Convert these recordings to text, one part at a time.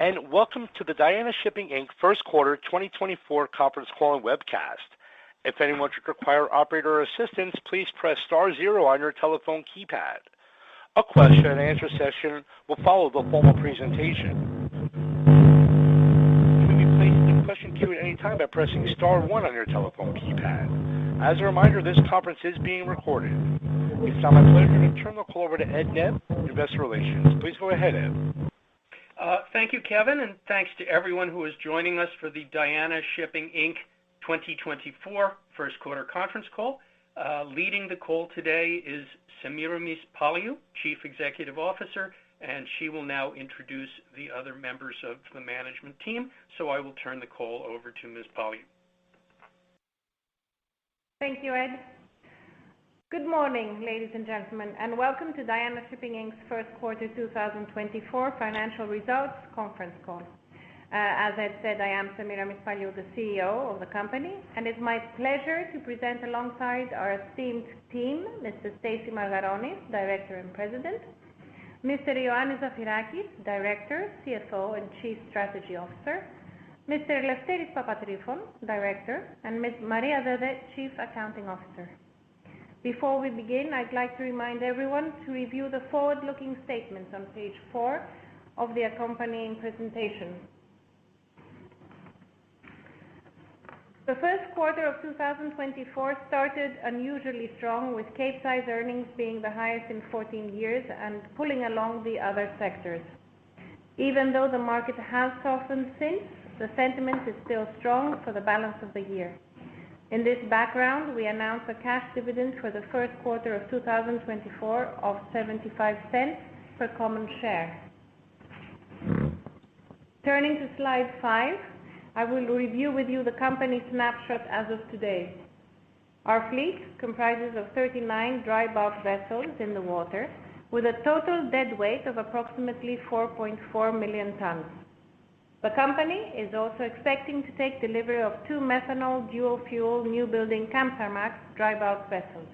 and welcome to the Diana Shipping Inc. First Quarter 2024 conference call and webcast. If anyone should require operator assistance, please press star zero on your telephone keypad. A question and answer session will follow the formal presentation. You may be placed in the question queue at any time by pressing star one on your telephone keypad. As a reminder, this conference is being recorded. It's now my pleasure to turn the call over to Ed Nebb, Investor Relations. Please go ahead, Ed. Thank you, Kevin, and thanks to everyone who is joining us for the Diana Shipping Inc. 2024 first quarter conference call. Leading the call today is Semiramis Paliou, Chief Executive Officer, and she will now introduce the other members of the management team. So I will turn the call over to Ms. Paliou. Thank you, Ed. Good morning, ladies and gentlemen, and welcome to Diana Shipping Inc.'s first quarter 2024 financial results conference call. As Ed said, I am Semiramis Paliou, the CEO of the company, and it's my pleasure to present alongside our esteemed team, Mr. Stacy Margaronis, Director and President, Mr. Ioannis Zafirakis, Director, CFO, and Chief Strategy Officer, Mr. Eleftherios Papatrifon, Director, and Ms. Maria Dede, Chief Accounting Officer. Before we begin, I'd like to remind everyone to review the forward-looking statements on page 4 of the accompanying presentation. The first quarter of 2024 started unusually strong, with Capesize earnings being the highest in 14 years and pulling along the other sectors. Even though the market has softened since, the sentiment is still strong for the balance of the year. In this background, we announce a cash dividend for the first quarter of 2024 of 75 cents per common share. Turning to slide 5, I will review with you the company snapshot as of today. Our fleet comprises of 39 dry bulk vessels in the water, with a total dead weight of approximately 4.4 million tons. The company is also expecting to take delivery of 2 methanol dual-fuel newbuilding Kamsarmax dry bulk vessels.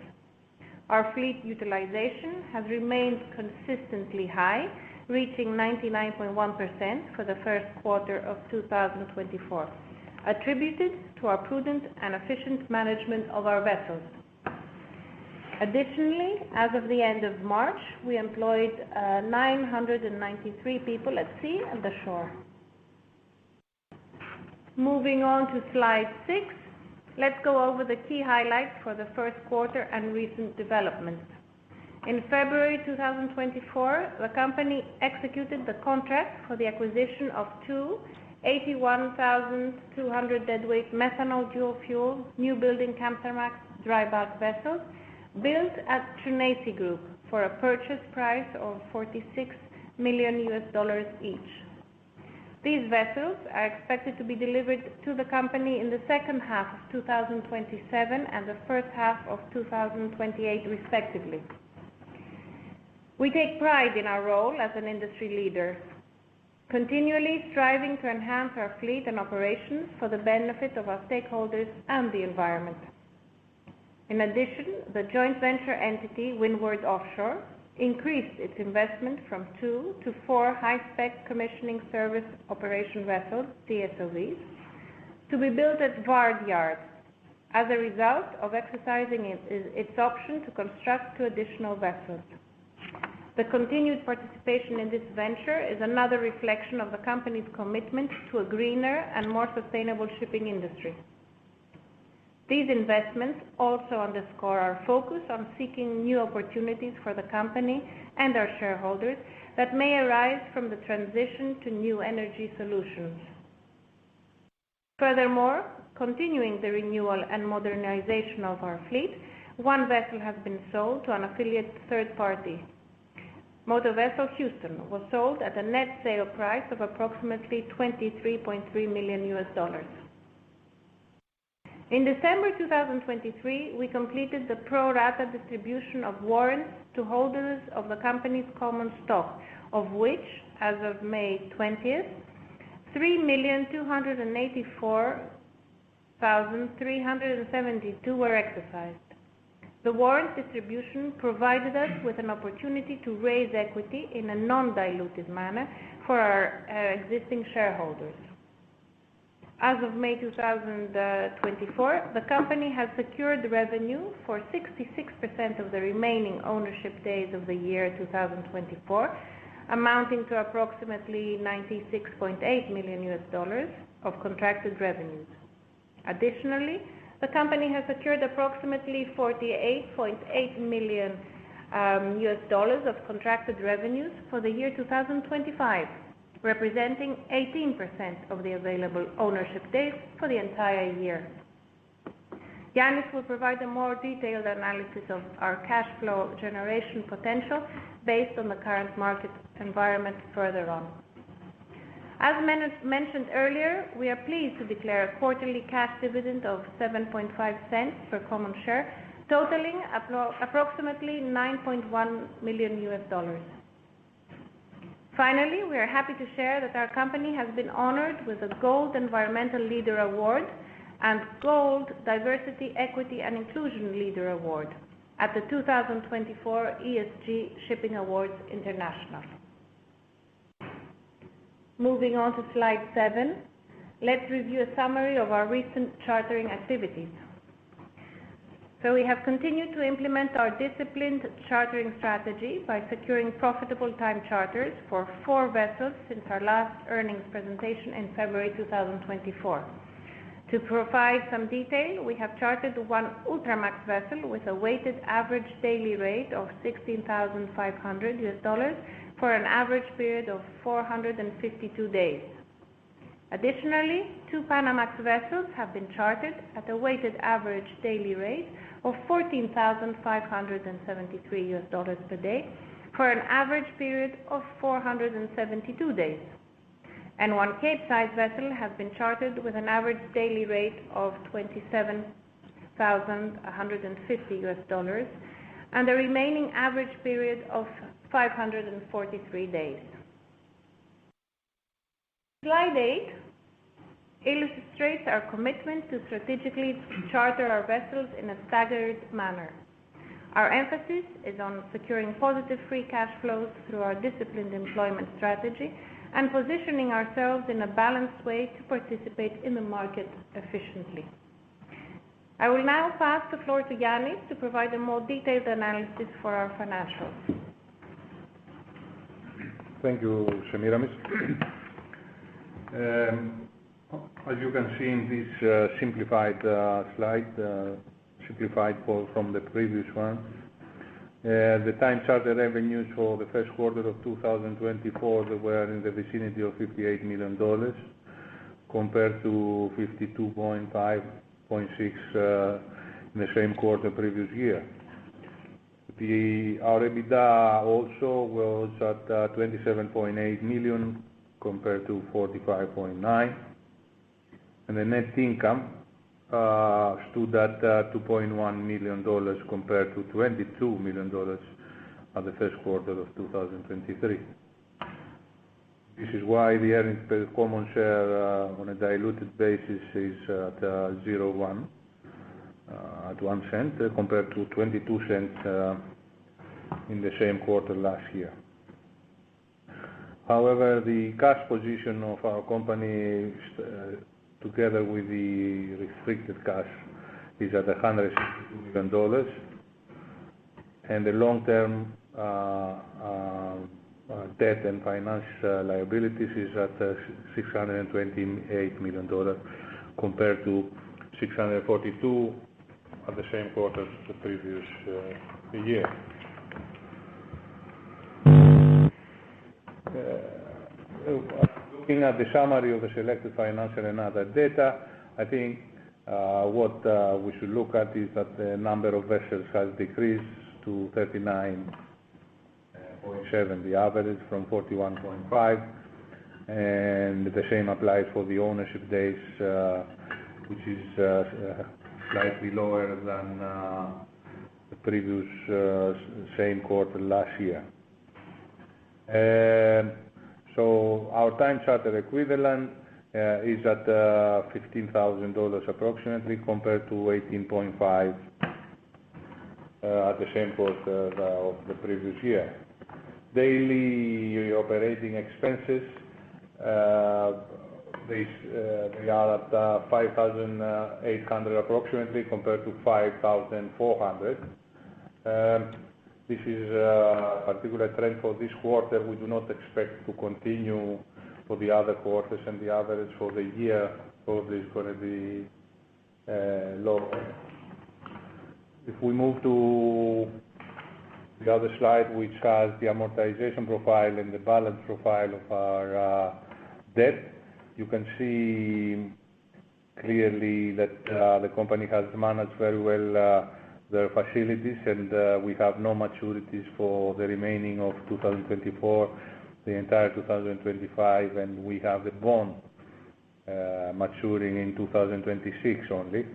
Our fleet utilization has remained consistently high, reaching 99.1% for the first quarter of 2024, attributed to our prudent and efficient management of our vessels. Additionally, as of the end of March, we employed 993 people at sea and the shore. Moving on to slide 6, let's go over the key highlights for the first quarter and recent developments. In February 2024, the company executed the contract for the acquisition of 2 81,200 deadweight methanol dual-fuel newbuilding Kamsarmax dry bulk vessels built at NYSE Group for a purchase price of $46 million each. These vessels are expected to be delivered to the company in the second half of 2027 and the first half of 2028, respectively. We take pride in our role as an industry leader, continually striving to enhance our fleet and operations for the benefit of our stakeholders and the environment. In addition, the joint venture entity, Windward Offshore, increased its investment from 2 to 4 high-spec commissioning service operation vessels, CSOVs, to be built at Vard Yard as a result of exercising its option to construct 2 additional vessels. The continued participation in this venture is another reflection of the company's commitment to a greener and more sustainable shipping industry. These investments also underscore our focus on seeking new opportunities for the company and our shareholders that may arise from the transition to new energy solutions. Furthermore, continuing the renewal and modernization of our fleet, 1 vessel has been sold to an affiliate third party. Motor Vessel Houston was sold at a net sale price of approximately $23.3 million. In December 2023, we completed the pro rata distribution of warrants to holders of the company's common stock, of which, as of May 20th, 3,284,372 were exercised. The warrant distribution provided us with an opportunity to raise equity in a non-dilutive manner for our existing shareholders. As of May 2024, the company has secured revenue for 66% of the remaining ownership days of the year 2024, amounting to approximately $96.8 million of contracted revenues. Additionally, the company has secured approximately $48.8 million of contracted revenues for the year 2025, representing 18% of the available ownership days for the entire year. Yannis will provide a more detailed analysis of our cash flow generation potential based on the current market environment further on. As mentioned earlier, we are pleased to declare a quarterly cash dividend of 7.5 cents per common share, totaling approximately $9.1 million. Finally, we are happy to share that our company has been honored with a Gold Environmental Leader Award and Gold Diversity, Equity and Inclusion Leader Award at the 2024 ESG Shipping Awards International. Moving on to slide 7, let's review a summary of our recent chartering activities. So we have continued to implement our disciplined chartering strategy by securing profitable time charters for 4 vessels since our last earnings presentation in February 2024. To provide some detail, we have chartered 1 Ultramax vessel with a weighted average daily rate of $16,500 for an average period of 452 days. Additionally, 2 Panamax vessels have been chartered at a weighted average daily rate of $14,573 per day for an average period of 472 days. And 1 Capesize vessel has been chartered with an average daily rate of $27,150 and a remaining average period of 543 days. Slide 8 illustrates our commitment to strategically charter our vessels in a staggered manner. Our emphasis is on securing positive free cash flows through our disciplined employment strategy and positioning ourselves in a balanced way to participate in the market efficiently. I will now pass the floor to Yannis to provide a more detailed analysis for our financials. Thank you, Semiramis. As you can see in this simplified slide, simplified from the previous one, the time charter revenues for the first quarter of 2024 they were in the vicinity of $58 million compared to $52.6 in the same quarter previous year. Our EBITDA also was at $27.8 million compared to $45.9 million, and the net income stood at $2.1 million compared to $22 million at the first quarter of 2023. This is why the earnings per common share on a diluted basis is at 0.1 at 1 cent compared to 22 cents in the same quarter last year. However, the cash position of our company together with the restricted cash is at $162 million, and the long-term debt and financial liabilities is at $628 million compared to $642 million at the same quarter the previous year. Looking at the summary of the selected financial and other data, I think what we should look at is that the number of vessels has decreased to 39.7, the average from 41.5, and the same applies for the ownership days, which is slightly lower than the previous same quarter last year. So our time charter equivalent is at $15,000 approximately compared to $18.5 at the same quarter of the previous year. daily operating expenses, they are at 5,800 approximately compared to 5,400. This is a particular trend for this quarter. We do not expect to continue for the other quarters, and the average for the year probably is going to be lower. If we move to the other slide, which has the amortization profile and the balance profile of our debt, you can see clearly that the company has managed very well their facilities, and we have no maturities for the remaining of 2024, the entire 2025, and we have the bond maturing in 2026 only.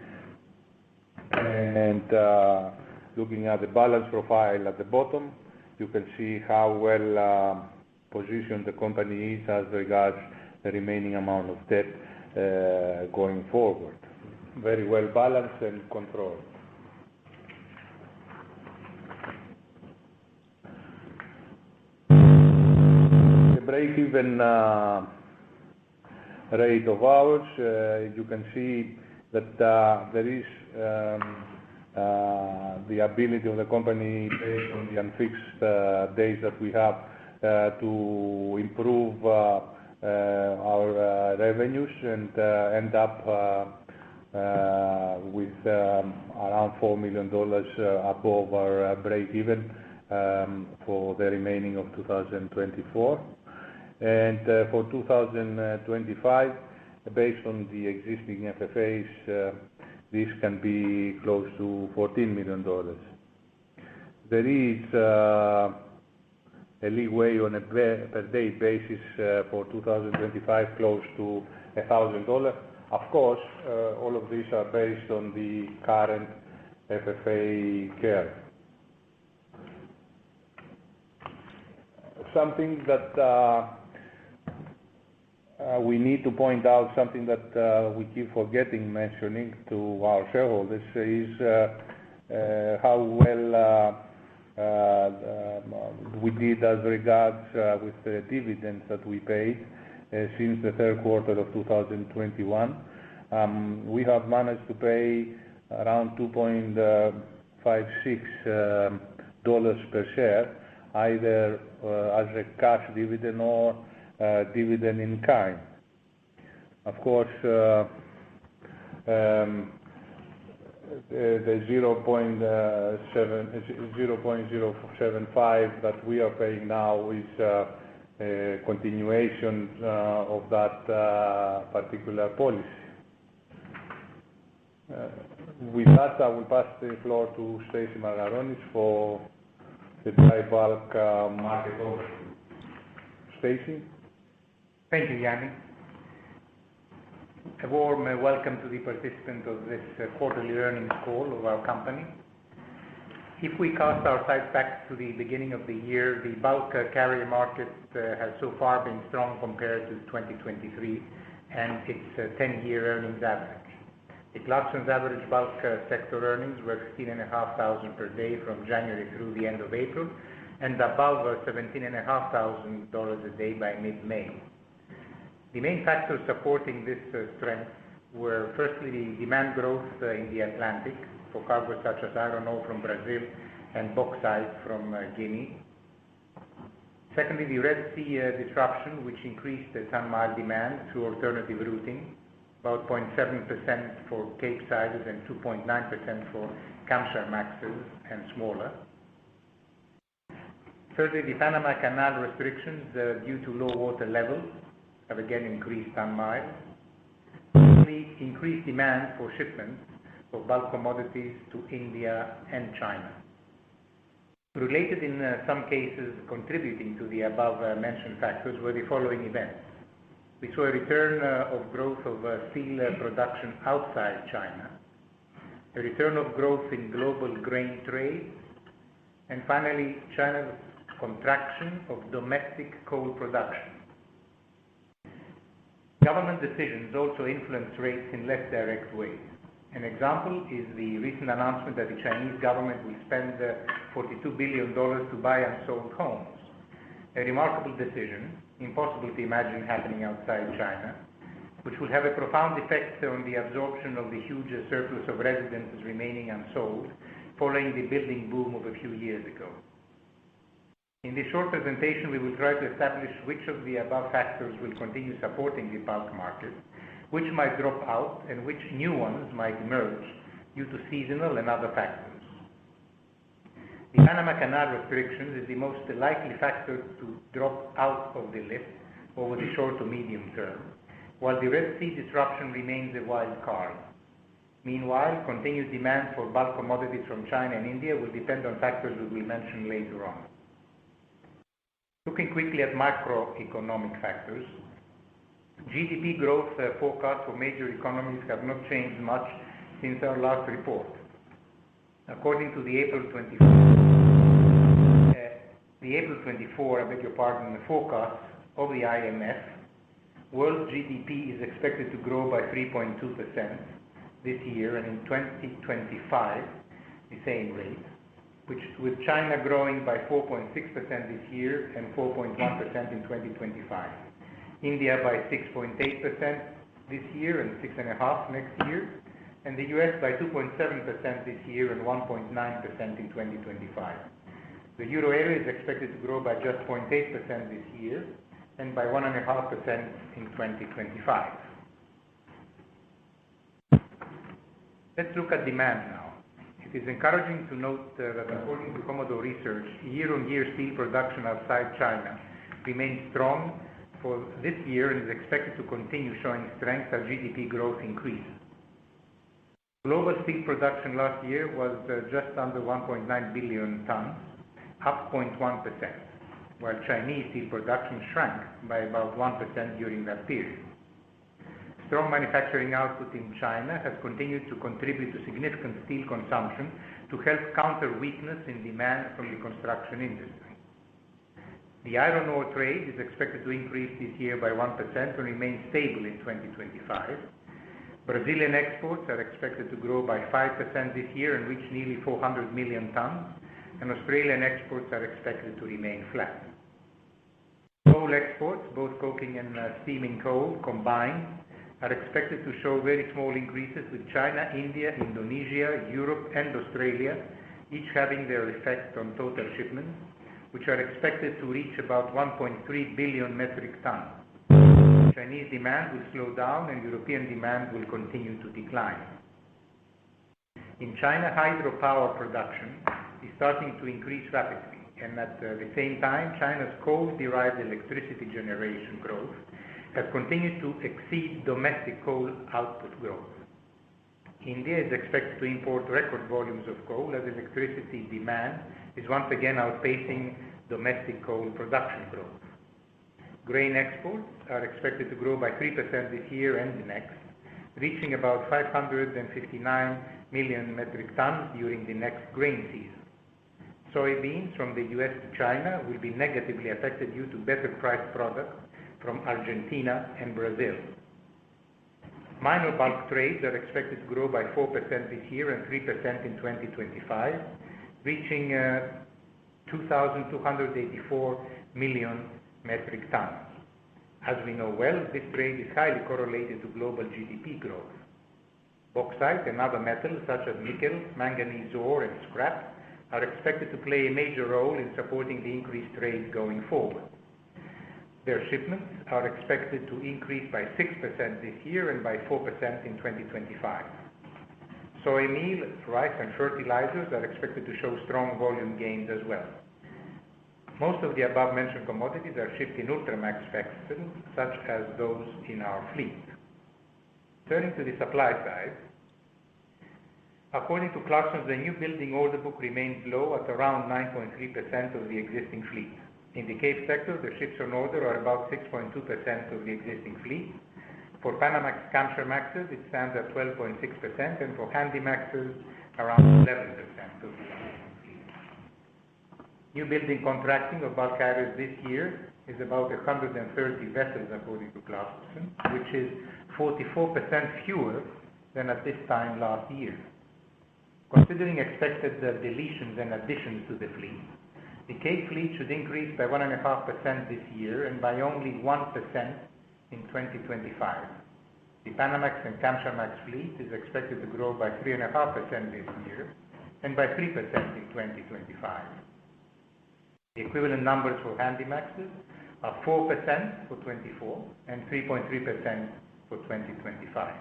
And looking at the balance profile at the bottom, you can see how well positioned the company is as regards the remaining amount of debt going forward. Very well balanced and controlled. The break-even rate of ours, you can see that there is the ability of the company based on the unfixed days that we have to improve our revenues and end up with around $4 million above our break-even for the remaining of 2024. And for 2025, based on the existing FFAs, this can be close to $14 million. There is a leeway on a per day basis for 2025 close to $1,000. Of course, all of these are based on the current FFA curve. Something that we need to point out, something that we keep forgetting mentioning to our shareholders, is how well we did as regards with the dividends that we paid since the third quarter of 2021. We have managed to pay around $2.56 per share, either as a cash dividend or dividend in kind. Of course, the 0.075 that we are paying now is a continuation of that particular policy. With that, I will pass the floor to Stacy Margaronis for the dry bulk market overview. Stacy? Thank you, Yanni. A warm welcome to the participant of this quarterly earnings call of our company. If we cast our sights back to the beginning of the year, the bulk carrier market has so far been strong compared to 2023 and its 10-year earnings average. The Clarksons average bulk sector earnings were $15,500 per day from January through the end of April, and above $17,500 a day by mid-May. The main factors supporting this strength were firstly the demand growth in the Atlantic for cargoes such as iron ore from Brazil and bauxite from Guinea. Secondly, the Red Sea disruption, which increased the ton-mile demand through alternative routing, about 0.7% for Capesizes and 2.9% for Kamsarmaxes and smaller. Thirdly, the Panama Canal restrictions due to low water levels have again increased ton-miles. Fourthly, increased demand for shipments of bulk commodities to India and China. Related in some cases contributing to the above mentioned factors were the following events. We saw a return of growth of steel production outside China, a return of growth in global grain trade, and finally, China's contraction of domestic coal production. Government decisions also influence rates in less direct ways. An example is the recent announcement that the Chinese government will spend $42 billion to buy unsold homes. a remarkable decision, impossible to imagine happening outside China, which will have a profound effect on the absorption of the huge surplus of residences remaining unsold following the building boom of a few years ago. In this short presentation, we will try to establish which of the above factors will continue supporting the bulk market, which might drop out, and which new ones might emerge due to seasonal and other factors. The Panama Canal restrictions is the most likely factor to drop out of the list over the short to medium term, while the Red Sea disruption remains a wild card. Meanwhile, continued demand for bulk commodities from China and India will depend on factors we will mention later on. Looking quickly at macroeconomic factors, GDP growth forecasts for major economies have not changed much since our last report. According to the April 24, forecast of the IMF, world GDP is expected to grow by 3.2% this year, and in 2025, the same rate, with China growing by 4.6% this year and 4.1% in 2025. India by 6.8% this year and 6.5% next year, and the US by 2.7% this year and 1.9% in 2025. The euro area is expected to grow by just 0.8% this year and by 1.5% in 2025. Let's look at demand now. It is encouraging to note that according to Commodore Research, year-on-year steel production outside China remains strong for this year and is expected to continue showing strength as GDP growth increases. Global steel production last year was just under 1.9 billion tons, up 0.1%, while Chinese steel production shrank by about 1% during that period. Strong manufacturing output in China has continued to contribute to significant steel consumption to help counter weakness in demand from the construction industry. The iron ore trade is expected to increase this year by 1% and remain stable in 2025. Brazilian exports are expected to grow by 5% this year and reach nearly 400 million tons, and Australian exports are expected to remain flat. Coal exports, both coking and steaming coal combined, are expected to show very small increases, with China, India, Indonesia, Europe, and Australia each having their effect on total shipments, which are expected to reach about 1.3 billion metric tons. Chinese demand will slow down and European demand will continue to decline. In China, hydropower production is starting to increase rapidly, and at the same time, China's coal-derived electricity generation growth has continued to exceed domestic coal output growth. India is expected to import record volumes of coal as electricity demand is once again outpacing domestic coal production growth. Grain exports are expected to grow by 3% this year and next, reaching about 559 million metric tons during the next grain season. Soybeans from the US to China will be negatively affected due to better priced products from Argentina and Brazil. Minor bulk trades are expected to grow by 4% this year and 3% in 2025, reaching 2,284 million metric tons. As we know well, this trade is highly correlated to global GDP growth. Bauxite and other metals such as nickel, manganese ore, and scrap are expected to play a major role in supporting the increased trade going forward. Their shipments are expected to increase by 6% this year and by 4% in 2025. Soy meal, rice, and fertilizers are expected to show strong volume gains as well. Most of the above-mentioned commodities are shipped in Ultramax vessels, such as those in our fleet. Turning to the supply side, according to Clarksons, the new building order book remains low at around 9.3% of the existing fleet. In the Cape sector, the ships on order are about 6.2% of the existing fleet. For Panamax Kamsarmaxes, it stands at 12.6%, and for Handymaxes, around 11% of the existing fleet. New building contracting of bulk carriers this year is about 130 vessels, according to Clarksons, which is 44% fewer than at this time last year. Considering expected deletions and additions to the fleet, The Cape fleet should increase by 1.5% this year and by only 1% in 2025. The Panamax and Kamsarmax fleet is expected to grow by 3.5% this year and by 3% in 2025. The equivalent numbers for Handymaxes are 4% for 24 and 3.3% for 2025.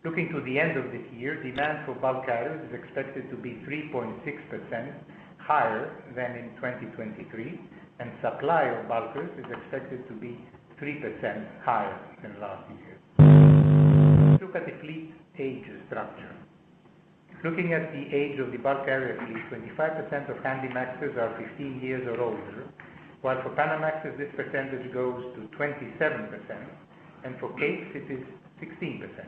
Looking to the end of this year, demand for bulk carriers is expected to be 3.6% higher than in 2023, and supply of bulkers is expected to be 3% higher than last year. Let's look at the fleet age structure. Looking at the age of the bulk carrier fleet, 25% of Handymaxes are 15 years or older, while for Panamaxes this percentage goes to 27%, and for Capes it is 16%.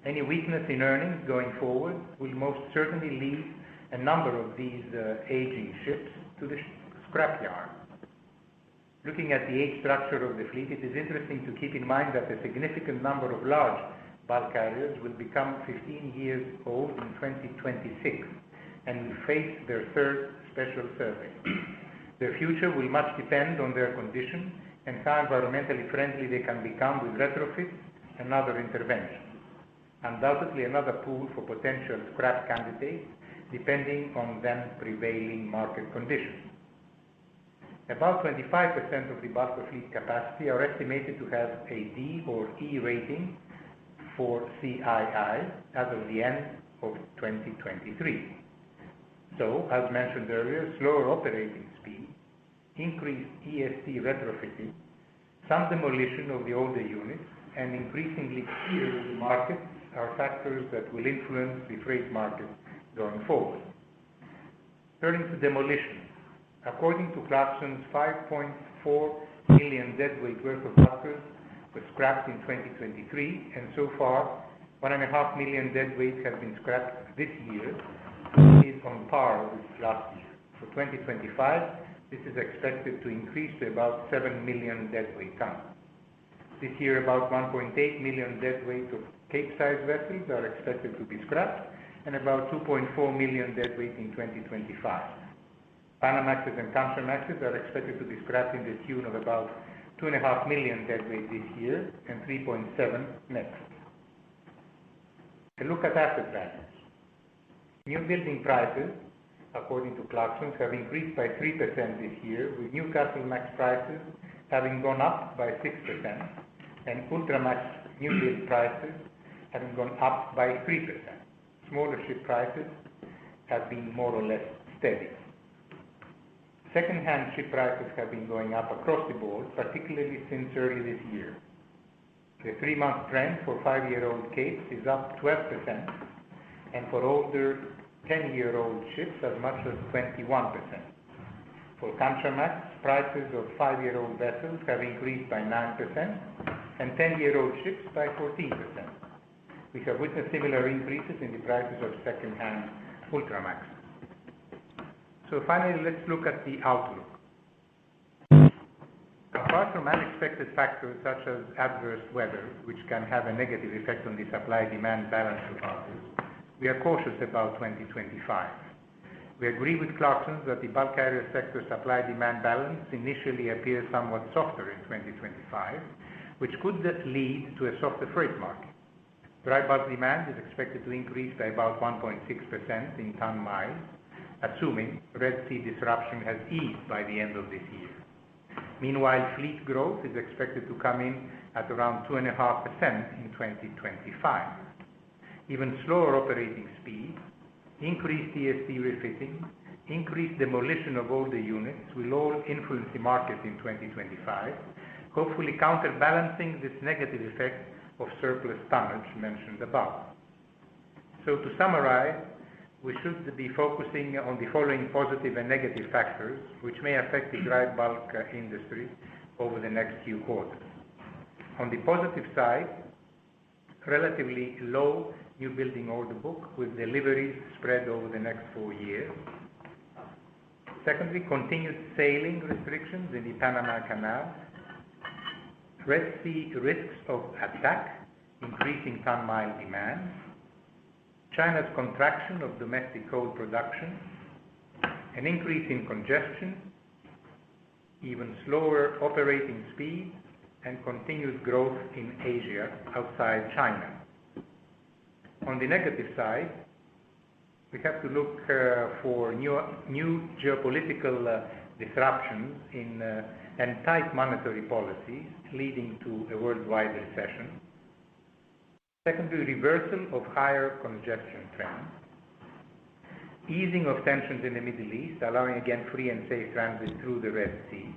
Any weakness in earnings going forward will most certainly lead a number of these aging ships to the scrapyard. Looking at the age structure of the fleet, it is interesting to keep in mind that a significant number of large bulk carriers will become 15 years old in 2026 and will face their third special survey. Their future will much depend on their condition and how environmentally friendly they can become with retrofits and other interventions. Undoubtedly another pool for potential scrap candidates depending on then prevailing market conditions. About 25% of the bulker fleet capacity are estimated to have a D or E rating for CII as of the end of 2023. So, as mentioned earlier, slower operating speed, increased EST retrofitting, some demolition of the older units, and increasingly clear markets are factors that will influence the freight market going forward. Turning to demolition, according to Clarkson's 5.4 million deadweight worth of bulkers were scrapped in 2023, and so far 1.5 million deadweight have been scrapped this year, which is on par with last year. For 2025, this is expected to increase to about 7 million deadweight tons. This year, about 1.8 million deadweight of Cape-sized vessels are expected to be scrapped, and about 2.4 million deadweight in 2025. Panamaxes and Kamsarmaxes are expected to be scrapped in the tune of about 2.5 million deadweight this year and 3.7 next. A look at asset values. New building prices, according to Clarkson's, have increased by 3% this year, with Newcastlemax prices having gone up by 6%, and Ultramax new build prices having gone up by 3%. Smaller ship prices have been more or less steady. Second-hand ship prices have been going up across the board, particularly since early this year. The 3-month trend for 5-year-old Capes is up 12%, and for older 10-year-old ships as much as 21%. For Kamsarmax, prices of 5-year-old vessels have increased by 9%, and 10-year-old ships by 14%. We have witnessed similar increases in the prices of second-hand Ultramax. So finally, let's look at the outlook. Apart from unexpected factors such as adverse weather, which can have a negative effect on the supply-demand balance of bulkers, we are cautious about 2025. We agree with Clarkson's that the bulk carrier sector supply-demand balance initially appears somewhat softer in 2025, which could lead to a softer freight market. Dry bulk demand is expected to increase by about 1.6% in ton miles, assuming Red Sea disruption has eased by the end of this year. Meanwhile, fleet growth is expected to come in at around 2.5% in 2025. Even slower operating speed, increased EST refitting, increased demolition of older units will all influence the market in 2025, hopefully counterbalancing this negative effect of surplus tonnage mentioned above. So to summarize, we should be focusing on the following positive and negative factors which may affect the dry bulk industry over the next few quarters. On the positive side, relatively low new building order book with deliveries spread over the next 4 years. Secondly, continued sailing restrictions in the Panama Canal. Red Sea risks of attack, increasing ton-mile demand. China's contraction of domestic coal production. an increase in congestion, even slower operating speed, and continued growth in Asia outside China. On the negative side, we have to look for new geopolitical disruptions and tight monetary policies leading to a worldwide recession. Secondly, reversal of higher congestion trends. Easing of tensions in the Middle East, allowing again free and safe transit through the Red Sea.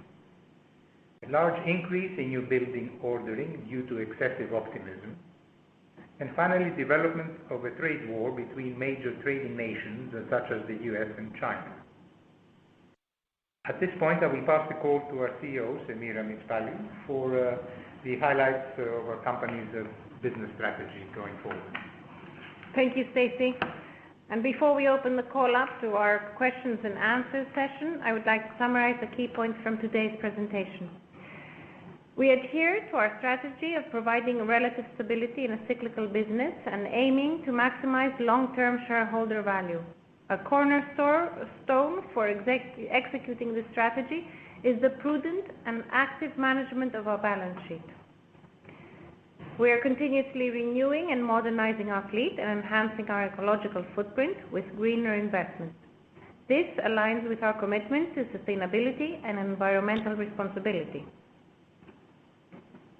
A large increase in new building ordering due to excessive optimism. And finally, development of a trade war between major trading nations such as the US and China. At this point, I will pass the call to our CEO, Semiramis Paliou, for the highlights of our company's business strategy going forward. Thank you, Stacy. And before we open the call up to our questions and answers session, I would like to summarize the key points from today's presentation. We adhere to our strategy of providing relative stability in a cyclical business and aiming to maximize long-term shareholder value. A cornerstone for executing this strategy is the prudent and active management of our balance sheet. We are continuously renewing and modernizing our fleet and enhancing our ecological footprint with greener investments. This aligns with our commitment to sustainability and environmental responsibility.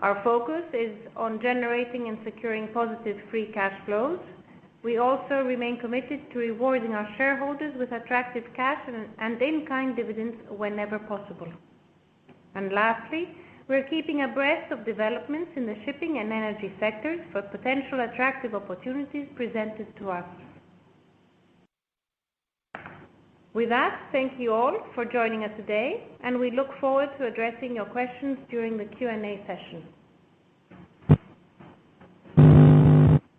Our focus is on generating and securing positive free cash flows. We also remain committed to rewarding our shareholders with attractive cash and in-kind dividends whenever possible. And lastly, we're keeping abreast of developments in the shipping and energy sectors for potential attractive opportunities presented to us. With that, thank you all for joining us today, and we look forward to addressing your questions during the Q&A session.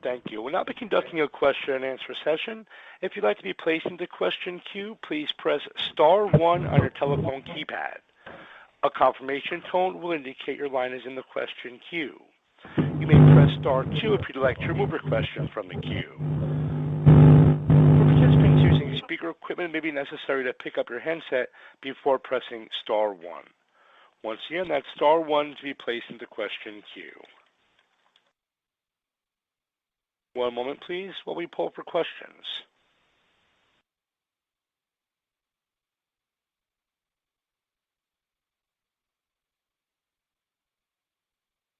Thank you. We'll now be conducting a question and answer session. If you'd like to be placed into question queue, please press star 1 on your telephone keypad. A confirmation tone will indicate your line is in the question queue. You may press star 2 if you'd like to remove your question from the queue. For participants using speaker equipment, it may be necessary to pick up your handset before pressing star 1. Once again, that's star 1 to be placed into question queue. One moment, please, while we poll for questions.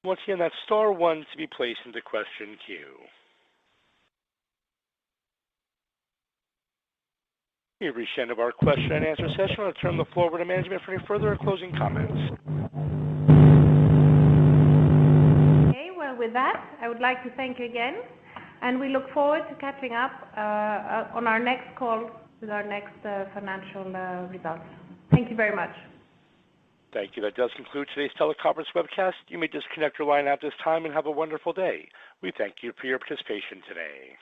Once again, that's star 1 to be placed into question queue. We've reached the end of our question and answer session. I'll turn the floor over to management for any further or closing comments. Okay, well, with that, I would like to thank you again, and we look forward to catching up on our next call with our next financial results. Thank you very much. Thank you. That does conclude today's teleconference webcast. You may disconnect your line at this time and have a wonderful day. We thank you for your participation today.